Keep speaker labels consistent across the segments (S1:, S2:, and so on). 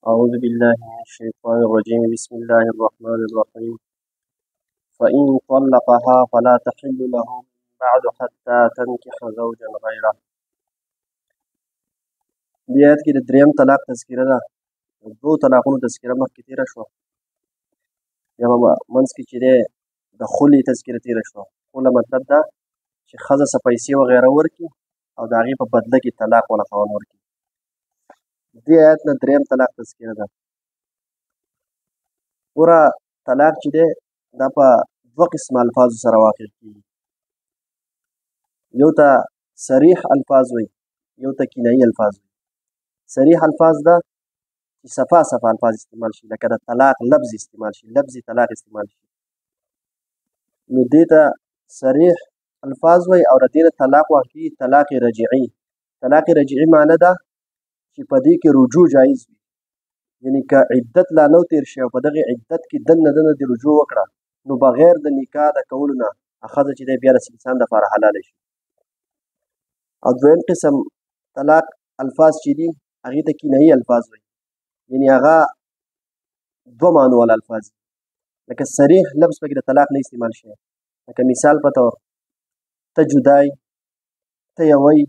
S1: أعوذ بالله من الشيطان الرجيم بسم الله الرحمن الرحيم فإن طلقها فلا تحل له من بعد حتى تنكح زوجا غيره. دې آیت کې د دریم طلاق تذکره ده. د دوو طلاقونو تذکره مخکې تېره شوه. بیا منځ کې چې دی د خلې تذکره تېره شوه. خله مطلب ده چې ښځه څه پیسې وغیره ورکړي او د هغې په بدله کې طلاق وله خاوند ورکړي. دې آیت نه دریم طلاق تذکره ده. ګوره طلاق چې دی دا په دوه قسمه الفاظو سره واقع کېږي. یو ته صریح الفاظ وایي، یو ته کنایي الفاظ وایي. صریح الفاظ ده چې صفا صفا الفاظ استعمال شي، لکه د طلاق لفظ استعمال شي، لفظ طلاق استعمال شي، نو دې ته صریح الفاظ وایي. او د دې نه طلاق واقعي طلاق رجعي. طلاق رجعي معنی ده چې په دې کې رجوع جایز وي، یعنې که عدت لا نو تېر شي او په دغې عدت کې دننه دې رجوع وکړه، نو بغیر د نکاح د کولو نه ښځه چې دی بیا د انسان دپاره حلاله شي. او دویم قسم طلاق الفاظ چې دي هغې ته کنایي الفاظ وایي، یعنې هغه دوه معنو والا الفاظ دي. لکه صریح لفظ پکې د طلاق نه استعمال شوی، لکه مثال په طور ته جدای، ته یوی.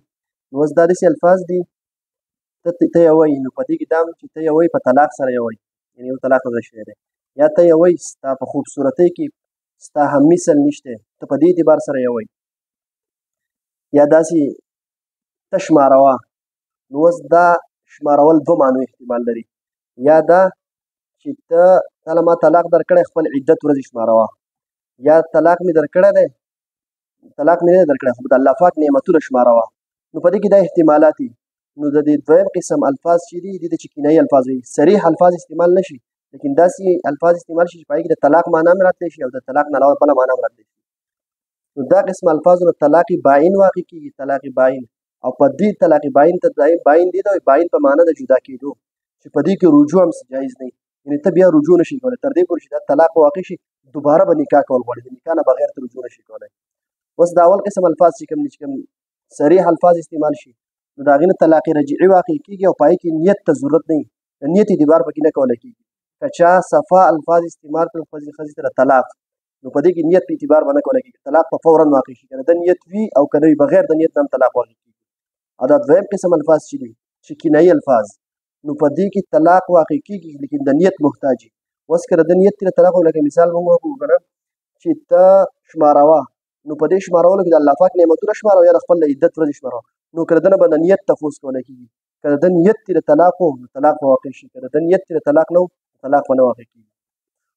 S1: نو اوس دا داسې الفاظ دي ته یوی، نو په دې کې دا هم چې ته یوی په طلاق سره یوی، یعنې یو طلاق وضع شوی دی. یا ته یوی ستا په خوبصورتۍ کې ستا هم مثل نشته، ته په دې اعتبار سره یوی. یا داسې ته شماروه، نو اوس دا شمارول دوه معنو احتمال لري. یا دا چې ته له ما طلاق درکړی خپل عدت ورځې شماروه، یا طلاق مې درکړی دی طلاق مې نه دی درکړی خو د الله پاک نعمتونه شماروه. نو په دې کې دا احتمالات دي. نو د دې دویم قسم الفاظ چې دي دې ته چې کنایي الفاظ وایي. صریح الفاظ استعمال نه شي، لیکن داسې الفاظ استعمال شي چې په هغې کې د طلاق معنا هم راتلی شي او د طلاق نه علاوه بله معنا هم راتلی شي. نو دا قسم الفاظو نه طلاق باین واقع کېږي، طلاق باین. او په دې طلاق باین ته باین دې ته وایي باین په معنا د جدا کېدو، چې په دې کې رجوع هم جایز نه وي، یعنې ته بیا رجوع نه شي کولی تر دې پورې چې دا طلاق واقع شي، دوباره به نکاح کول غواړي، د نکاح نه بغیر ته رجوع نه شي کولی. اوس د اول قسم الفاظ چې کوم دي، چې کوم صریح الفاظ استعمال شي، نو د هغې نه طلاق رجعي واقع کېږي او په هغې کې نیت ته ضرورت نه وي، د نیت اعتبار پکې نه کولی کېږي. که چا صفا الفاظ استعمال کړل ښځې ته د طلاق، نو په دې کې نیت په اعتبار به نه کولی کېږي، طلاق په فورا واقع شي، که د نیت وي او که نه وي، بغیر د نیت نه هم طلاق واقع کېږي. او دا دویم قسم الفاظ چې دي چې کنایي الفاظ، نو په دې کې طلاق واقع کېږي لیکن د نیت محتاج وي. اوس که د نیت ته طلاق، لکه مثال مونږ وکړو که نه چې ته شماروه، نو په دې شمارولو کې د الله پاک نعمتونه شماروه یا د خپل عدت ورځې شماروه، نو که د ده نه به د نیت تفوس کولی کېږي. که د ده نیت چې د طلاق و نو طلاق به واقع شي، که د ده نیت چې د طلاق نه و طلاق به نه واقع کېږي.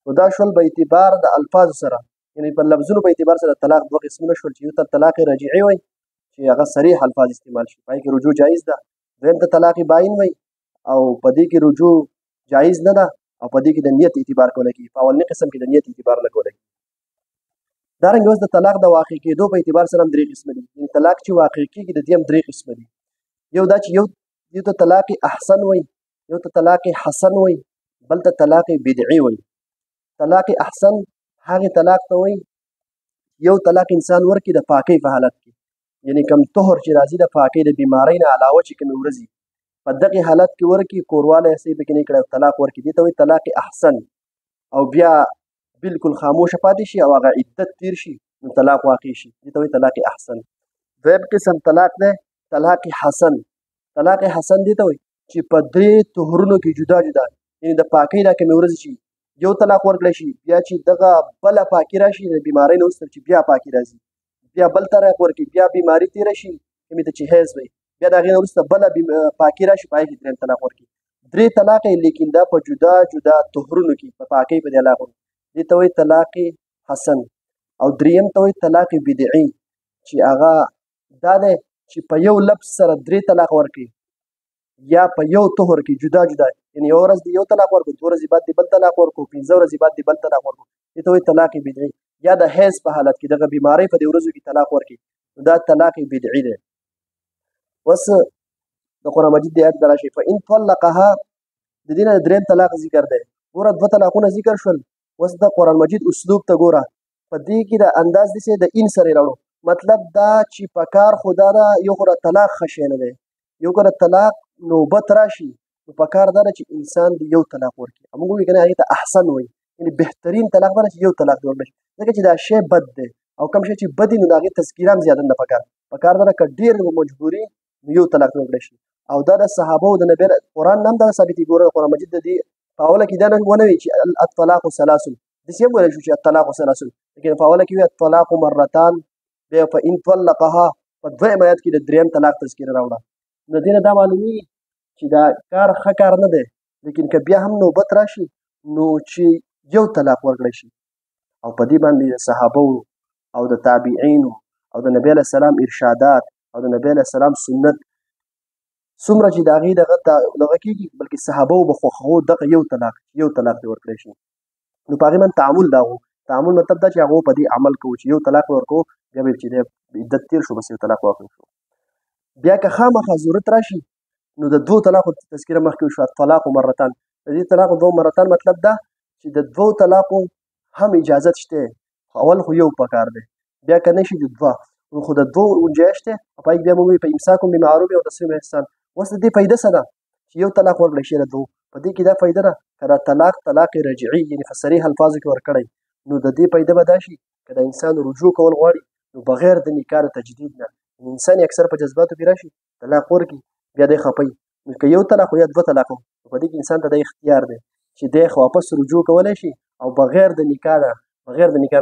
S1: نو دا شول به اعتبار د الفاظو سره، یعنې په لفظونو په اعتبار سره د طلاق دوه قسمونه شول، چې یو ته طلاق رجعي وایي چې هغه صریح الفاظ استعمال شي، په هغې کې رجوع جایز ده. دویم ته طلاق باین وایي او په دې کې رجوع جایز نه ده او په دې کې د نیت اعتبار کولی کېږي. په اولني قسم کې د نیت اعتبار نه کولی کېږي. دارنګې اوس د طلاق د واقع کېدو په اعتبار سره هم درې قسمه دي، یعنې طلاق چې واقع کېږي د دې هم درې قسمه دي. یو دا چې یو ته طلاق احسن وایي، یو ته طلاق حسن وایي، بل ته طلاق بدعي وایي. طلاق احسن هغې طلاق ته وایي یو طلاق انسان ورکړي د پاکۍ په حالت کې، یعنې کوم طهر چې راځي د پاکۍ د بیمارۍ نه علاوه چې کومې ورځي په دغې حالت کې ورکړي، کوروالی یې صحیح پکې نه کړی، طلاق ورکړي، دې ته وایي طلاق احسن. او بیا بالکل خاموشه پاتې شي او هغه عدت تیر شي نو طلاق واقع شي، دې ته وایي طلاق احسن. دویم قسم طلاق دی طلاق حسن. طلاق حسن دې ته وایي چې په درې طهرونو کې جدا جدا، یعنې د پاکۍ دا کومې ورځې چې یو طلاق ورکړی شي، بیا چې دغه بله پاکي راشي د بیمارۍ نه وروسته چې بیا پاکي راځي، بیا بل طلاق ورکړي، بیا بیماري تېره شي کومې ته چې حیض وایي، بیا د هغې نه وروسته بله پاکي راشي، په هغې کې درېیم طلاق ورکړي. درې طلاق یې لیکن دا په جدا جدا طهرونو کې په پاکۍ په دې علاقو، دې ته وایي طلاق حسن. او دریم ته وایي طلاق بدعي، چې هغه دا دی چې په یو لفظ سره درې طلاق ورکړي یا په یو طهر کې جدا جدا، یعنې یو ورځ دې یو طلاق ورکړو، 2 ورځې بعد دې بل طلاق ورکړو، 15 ورځې بعد دې بل طلاق ورکړو، دې ته وایي طلاق بدعي. یا د حیض په حالت کې دغه بیمارۍ په دې ورځو کې طلاق ورکړي، نو دا طلاق بدعي دی. اوس د قرآن مجید د آیت ته راشئ، فإن طلقها، د دې نه د درېیم طلاق ذکر دی. ګوره دوه طلاقونه ذکر شول، اوس د قرآن مجید اسلوب ته ګوره، په دې کې د انداز داسې د ان سره یې راوړو، مطلب دا چې په کار خو دا ده یو خو د طلاق ښه شی نه دی، یو که د طلاق نوبت راشي نو پکار دا چې انسان دی یو طلاق ورکړي. موږ وایو کنه هغه ته احسن وایي، یعنی بهترین طلاق دا چې یو طلاق دی ورکړي، ځکه چې دا شی بد دی او کوم شی چې بد نو دا غي تذکیره هم زیاته نه پکار دا ک ډیر مجبوري یو طلاق ورکړي شي. او دا د صحابه او د نبی قرآن نام دا ثابتي ګوره قرآن مجید دی پاوله کې دا نه ونوي چې الطلاق ثلاث د څه ویل شو چې الطلاق ثلاث، لیکن پاوله کې الطلاق مرتان بیا فإن طلقها په دویم آیات کې د دریم طلاق تذکیره راوړه. نو دینه دا معلومی چې دا کار ښه کار نه دی، لیکن که بیا هم نوبت راشي نو چې یو طلاق ورکړی شي. او په دې باندې د صحابه او د تابعین او د نبی علیه السلام ارشادات او د نبی علیه السلام سنت څومره چې د هغې دغه کېږي، بلکې صحابه به خوښوو دغه یو طلاق دې ورکړی شي. نو په هغې باندې تعامل دا و. تعامل مطلب دا چې هغو په دې عمل کوو چې یو طلاق ورکوو، بیا به چې دی عدت تېر شو بس یو طلاق واقع شو. بیا که خامخا ضرورت راشي نو د دوو طلاقو تذکیره مخکې وشوه، طلاق مرتان. د دې طلاقو دوه مرتان مطلب دا چې د دوو طلاقو هم اجازت شته، اول خو یو پکار دی، بیا که نه شي د دوه، خو د دوو گنجایش دی. په هغې بیا موږ وایو په امساکم بمعروف او تسریم احسان. اوس د دې فایده څه ده چې یو طلاق ورکړی شي د دوو، په دې کې دا فایده ده که دا طلاق رجعي یعنې په صریح الفاظو کې ورکړی، نو د دې فایده به دا شي که د انسان رجوع کول غواړي نو بغیر د نکاح د تجدید نه انسان اکثر په جذباتو کې راشي طلاق ورکړي، بیا دی خفوي. نو که یو طلاق یا دوه طلاق و، په دې کې انسان ته د اختیار دی چې دی واپس رجوع کولی شي او بغیر د نکاح نه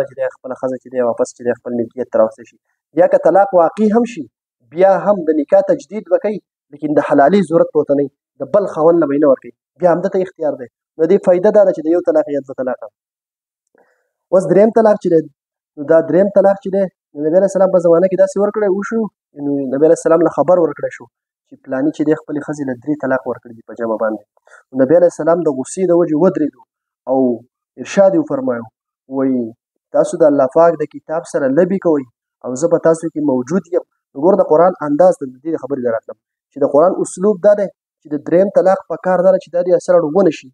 S1: چې دی خپله ښځه چې دی واپس چې دی خپل ملکیت ته راوستی شي. بیا که طلاق واقع هم شي بیا هم د نکاح تجدید به کوي، لیکن د حلالي ضرورت ورته نه وي، د بل خاوند له به یې نه ورکوي، بیا همده ته اختیار دی. نو دې فایده دا ده چې د یو طلاق یا دوه طلاقه. اوس دریم طلاق چې دی، نو دا دریم طلاق چې دی د نبي علیه السلام په زمانه کې داسې ورکړی وشو، نو نبي علیه السلام له خبر ورکړی شو چې پلاني چې دی خپلې ښځې له 3 طلاق ورکړي دي په جمع باندې. نبي علیه السلام د غصې د وجې ودرېدو او ارشاد یې وفرمایو، وایي تاسو د الله پاک د کتاب سره لبې کوئ او زه په تاسو کې موجود یم. نو ګوره د قرآن انداز د دې خبرې ته راتلم چې د قرآن اسلوب دا دی چې د دریم طلاق په کار دا چې دا دې اثر ونه شي،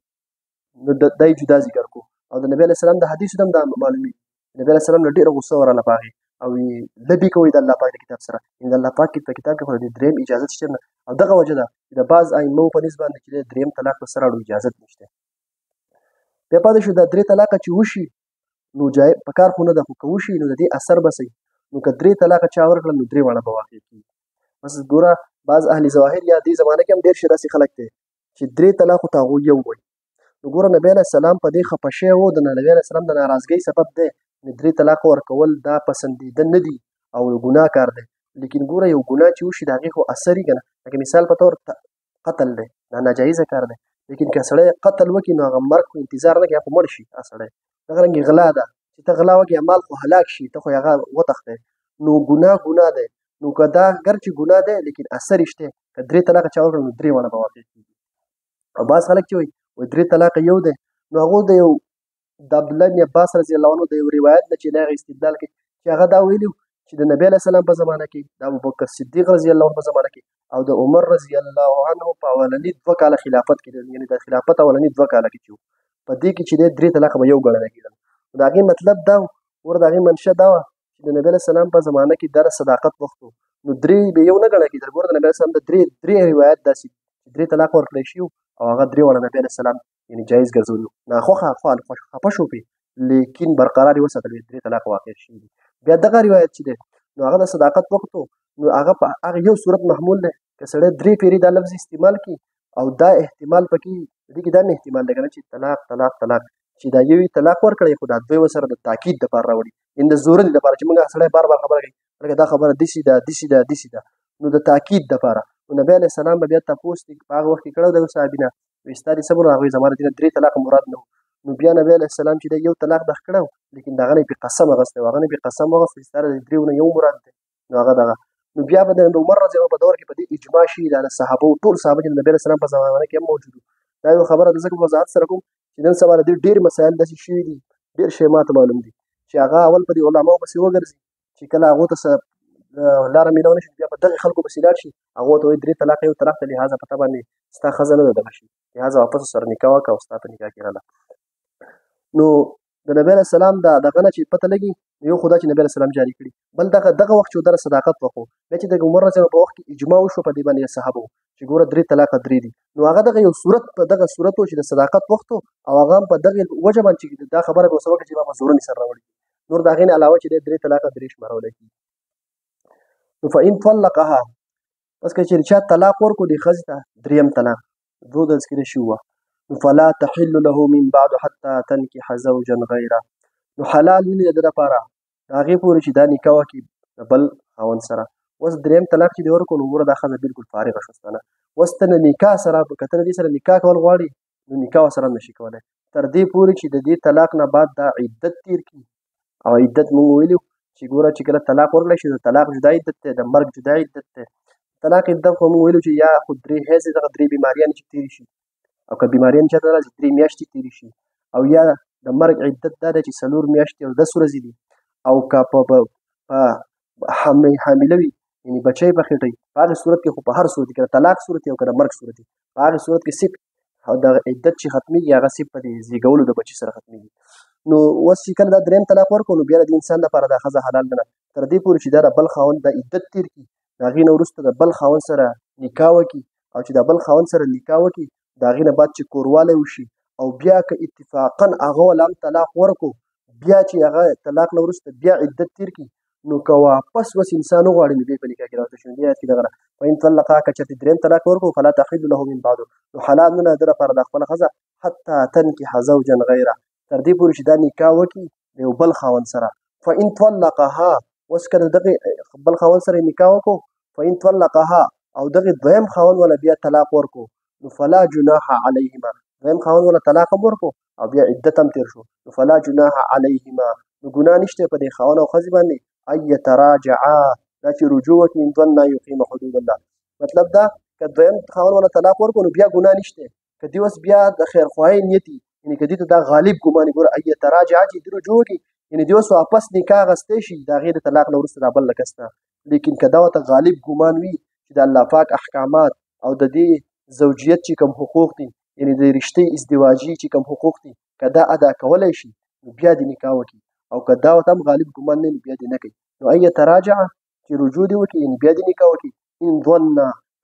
S1: نو دا یې جدا ذکر کو. او د نبي علیه السلام د حدیثو هم دا معلومیږي، نبي علیه السلام له ډېره غصه ورغله په هغې او لبې کوئ د الله پاک د کتاب سره، د الله پاک په کتاب کې خو د دریم اجازت شته نه. او دغه وجه ده چې د بعض ائمو په نسبت باندې چې د دریم طلاق په سره اړو اجازت نشته. بیا پاتې شو دا 3 طلاقه چې وشي نو په کار خو نه ده، خو که وشي نو د دې اثر به صحیح. نو که 3 طلاقه چا ورکړل نو 3 واړه به واقع کېږي. بس ګوره بعض اهل ظواهر یا دې زمانه کې هم ډېر داسې خلک دی چې 3 طلاقو ته هغوی یو وایي. نو ګوره نبی علیه السلام په دې خفه شوی و، د نبی علیه السلام د ناراضګۍ سبب دی. 3 طلاق ورکول دا پسندیده نه دي او ګناه کار دی، لیکن ګوره یو ګناه چې وشي د هغې خو اثر وي که نه. لکه مثال په طور قتل دی، دا ناجایزه کار دی، لیکن که سړی قتل وکړي نو هغه مرګ خو انتظار نه کوي، خو مړ شي هغه سړی. دغه رنګې غلا ده چې ته غلا وکړې مال خو هلاک شي، ته خو هغه وتښتې، نو ګناه دی. نو که دا ګرچې ګناه دی لیکن اثر یې شته، که 3 طلاقه چا ورکړل نو 3 واړه به واقع کېږي. او بعض خلک چې وایي 3 طلاقه یو دی، نو هغو د یو د عبدالله بن عباس رضی الله عنه د یو روایت نه چې د هغه استدلال کوي چې هغه دا ویلي چې د نبي علیه السلام په زمانه کې، د ابوبکر صدیق رضی الله عنه په زمانه کې او د عمر رضی الله عنه په اولني 2 کاله خلافت کې، یعنې د خلافت اولني 2 کاله کې چې وو، په دې کې چې دی 3 طلاقه به یو ګڼل کېدل. د هغې مطلب دا و، ور د هغې منشه دا وه چې د نبي علیه السلام په زمانه کې دا صداقت وخت و، نو 3 به یو نه ګڼل کېدل. ګوره د نبي علیه السلام د 3 روایت داسې چې 3 طلاق ورکړی شي او هغه 3 واړه نبي علیه السلام یعنې جایز ګرځولي وو. ناخوښه خفه شو پرې، لیکن برقرار یې وساتل، 3 طلاق واقع شوي دي. بیا دغه روایت چې دی نو هغه د صداقت وخت و، نو هغه په هغه یو صورت محمول دی که سړی 3 پیرې دا لفظ استعمال کړي او دا احتمال پکې دې کې دا نه احتمال دی که نه چې طلاق چې دا یو طلاق ورکړی خو دا 2 ورسره د تاکید دپاره راوړي، یعنې د زورنې دپاره چې موږ سړی بار بار خبره کوي لکه دا خبره داسې ده نو د تاکید دپاره. نو نبی علیه السلام به بیا تپوس په هغه وخت کې کړی د یو صحابي نه، وایي ستا دې صبر، هغوی زما د دې نه 3 طلاق مراد نه و. نو بیا نبی علیه السلام چې دی یو طلاق دغه کړی و، لیکن د هغه نه یې پرې قسم اخیستی و، هغه نه یې پرې قسم واخیستی چې ستا د 3 نه یو مراد دی. نو هغه دغه نو بیا به د عمر رضی الله په دور کې په دې اجماع شي، دا د صحابو ټول صحابه چې د نبي علیه السلام په زمانه کې هم موجود وو. دا یو خبره ده ځکه په وضاحت سره کوم چې نن سبا د دې ډېر مسایل داسې شوي دي، ډېر شی ماته معلوم دي چې هغه اول په دې علماو پسې وګرځي چې کله هغو ته لاره میلاو نه شي، بیا په دغې خلکو پسې لاړ شي، هغو ته وایي 3 طلاق یو طلاق ته لحاظه په تا باندې ستا ښځه نه ده دغه شي، لحاظه واپس سره نکاح وکړه او ستا په نکاح کې راله. نو د نبی علیه السلام دغه نه چې پته لګي یو خو دا چې نبی علیه السلام جاري کړي، بل دغه وخت چې دغه صداقت وکړو. بیا چې د عمر رضی الله په وخت کې اجماع وشو په دې باندې صحابو چې ګوره 3 طلاق 3 دي. نو هغه دغه یو صورت په دغه صورت و چې د صداقت وخت او هغه په دغه وجه باندې چې دا خبره به وسوکه چې ما زورنی سره راوړي نور دا غین علاوه چې 3 طلاق 3 شمارول کی. نو فإن طلقها بس که چې چا طلاق ورکو دی خزته دریم طلاق دو د ذکر شو نو فلا تحل له من بعد حتى تنكح زوجا غيره نو حلال نه د لپاره هغه پورې چې دا نکاح وکي بل خاون سره. وس دریم طلاق چې دی ورکو نو ګوره دا خزه بالکل فارغه شوستانه وستنه نکاح سره کتل دي سره نکاح کول غواړي نو نکاح سره نشي کولای تر دې پورې چې د دې طلاق نه بعد دا عدت تیر کی او عدت مونږ ویلو چې ګوره چې کله طلاق ورکړل شي د طلاق جدا عدت ده د مرګ جدا عدت ده. طلاق عدت خو مونږ ویلو چې یا خو درې هیڅ دغه درې بیماریان چې تیر شي او که بیماریان چې راځي 3 میاشتې تیر شي او یا د مرګ عدت دا چې 4 میاشتې او 10 ورځې دي او که په حامله وي یعنی بچی په خېټه په هغه صورت کې خو په هر صورت کې طلاق صورت او که مرګ صورت په هغه صورت کې سیک او د عدت چې ختميږي هغه سیپ په زیږولو د بچی سره ختميږي. نو وس چې کله دا دریم طلاق ورکو نو بیا د انسان لپاره دا خزه حلال نه تر دې پورې چې دا بل خاوند د عدت تیر کی دا غینه ورسته د بل خاوند سره نکاح وکي او چې د بل خاوند سره نکاح وکي دا غینه بعد چې کورواله وشي او بیا که اتفاقا هغه ولهم طلاق ورکو بیا چې هغه طلاق نه ورسته بیا عدت تیر کی نو که واپس وس انسان غواړي نو به په نکاح کې راځي شو دی چې دغه وین طلقا کچته دریم طلاق ورکو فلا تحل له من بعد نو حلال نه در پر د خپل خزه حتی تنكح زوجا غیره تر دې پورې چې دا نکاح وکي یو بل خاوند سره. فإن طلقها وس کړه دغه بل خاوند سره نکاح وکړو فإن طلقها او دغه دویم خاوند ولا بیا طلاق ورکو نو فلا جناح علیهما دویم خاوند ولا طلاق ورکو او بیا عدت هم تیر شو نو فلا جناح علیهما نو ګناه نشته په دې خاوند او خزي باندې اي تراجعا دا چې رجوع وکړي ان ظن يقيم حدود الله مطلب دا که دویم خاوند ولا طلاق ورکو نو بیا ګناه نشته که دیوس بیا د خیر خواهی نیتی یعنی کدی ته دا غالب ګمان ګور اي تراجع چې درو جوړ کی یعنی دیوس واپس نکاح غستې شي دا غیر طلاق نور سره بل لکسته لیکن کدا ته غالب ګمان وي چې د الله پاک احکامات او د دې زوجیت چې کوم حقوق دي یعنی د رشتې ازدواجی چې کوم حقوق دي کدا ادا کولای شي بیا د نکاح وکي او کدا ته غالب ګمان نه بیا د نه کوي نو اي تراجع چې رجوع دی وکي یعنی بیا د نکاح وکي ان ظن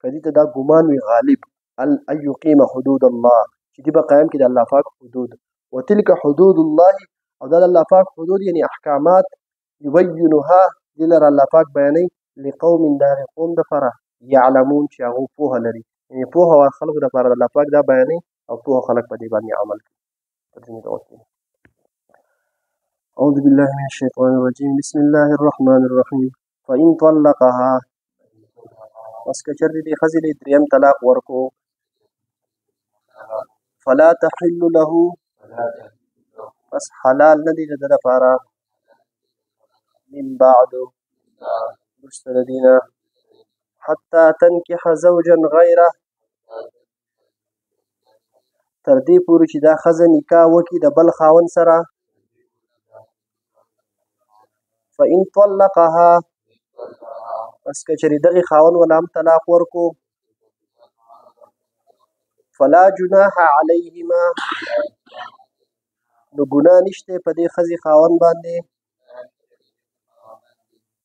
S1: کدی ته دا ګمان وي غالب ان يقيم حدود الله چې دی به قائم کې د الله پاک حدود وتلك حدود الله او د الله پاک حدود یعنی احکامات يبينها دلر الله پاک بیانې لقوم دار قوم د فره يعلمون چې هغه په لري یعنی په هوا خلق د فره الله پاک دا بیانې او په خلق په دې باندې عمل کوي. ترجمه توکل اعوذ بالله من الشيطان الرجيم بسم الله الرحمن الرحيم فإن طلقها واسكچر دي خزل دریم طلاق ورکو فلا تحل له بس حلال ندی د لپاره من بعد رسل دینا حتى تنكح زوجا غیره تر دې پورې چې دا خزه نکاح وکي د بل خاوند سره فإن طلقها بس کچری دغه خاوند ولهم طلاق ورکو فلا جناح علیهما نو ګناه نشته په دې خزي خاوند باندې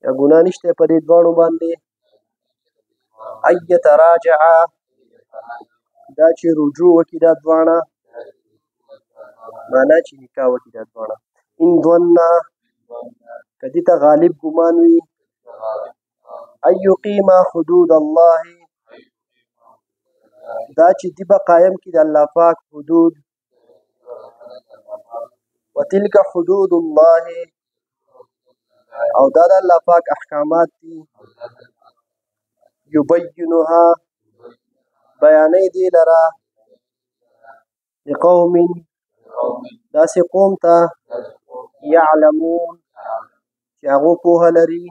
S1: یا ګناه نشته په دې دواړو باندې اي تراجعا دا چې رجوع وکي دا دواړه معنا چې نکاح وکي دا دواړه ان ظن کدی ته غالب ګمان وي اي يقيم حدود الله دا چې دی به قائم کی د الله پاک حدود وتلك حدود الله او دا د الله پاک احکامات دي يبينها بیانې دی لرا لقوم داسې قوم ته يعلمون چې هغه په لري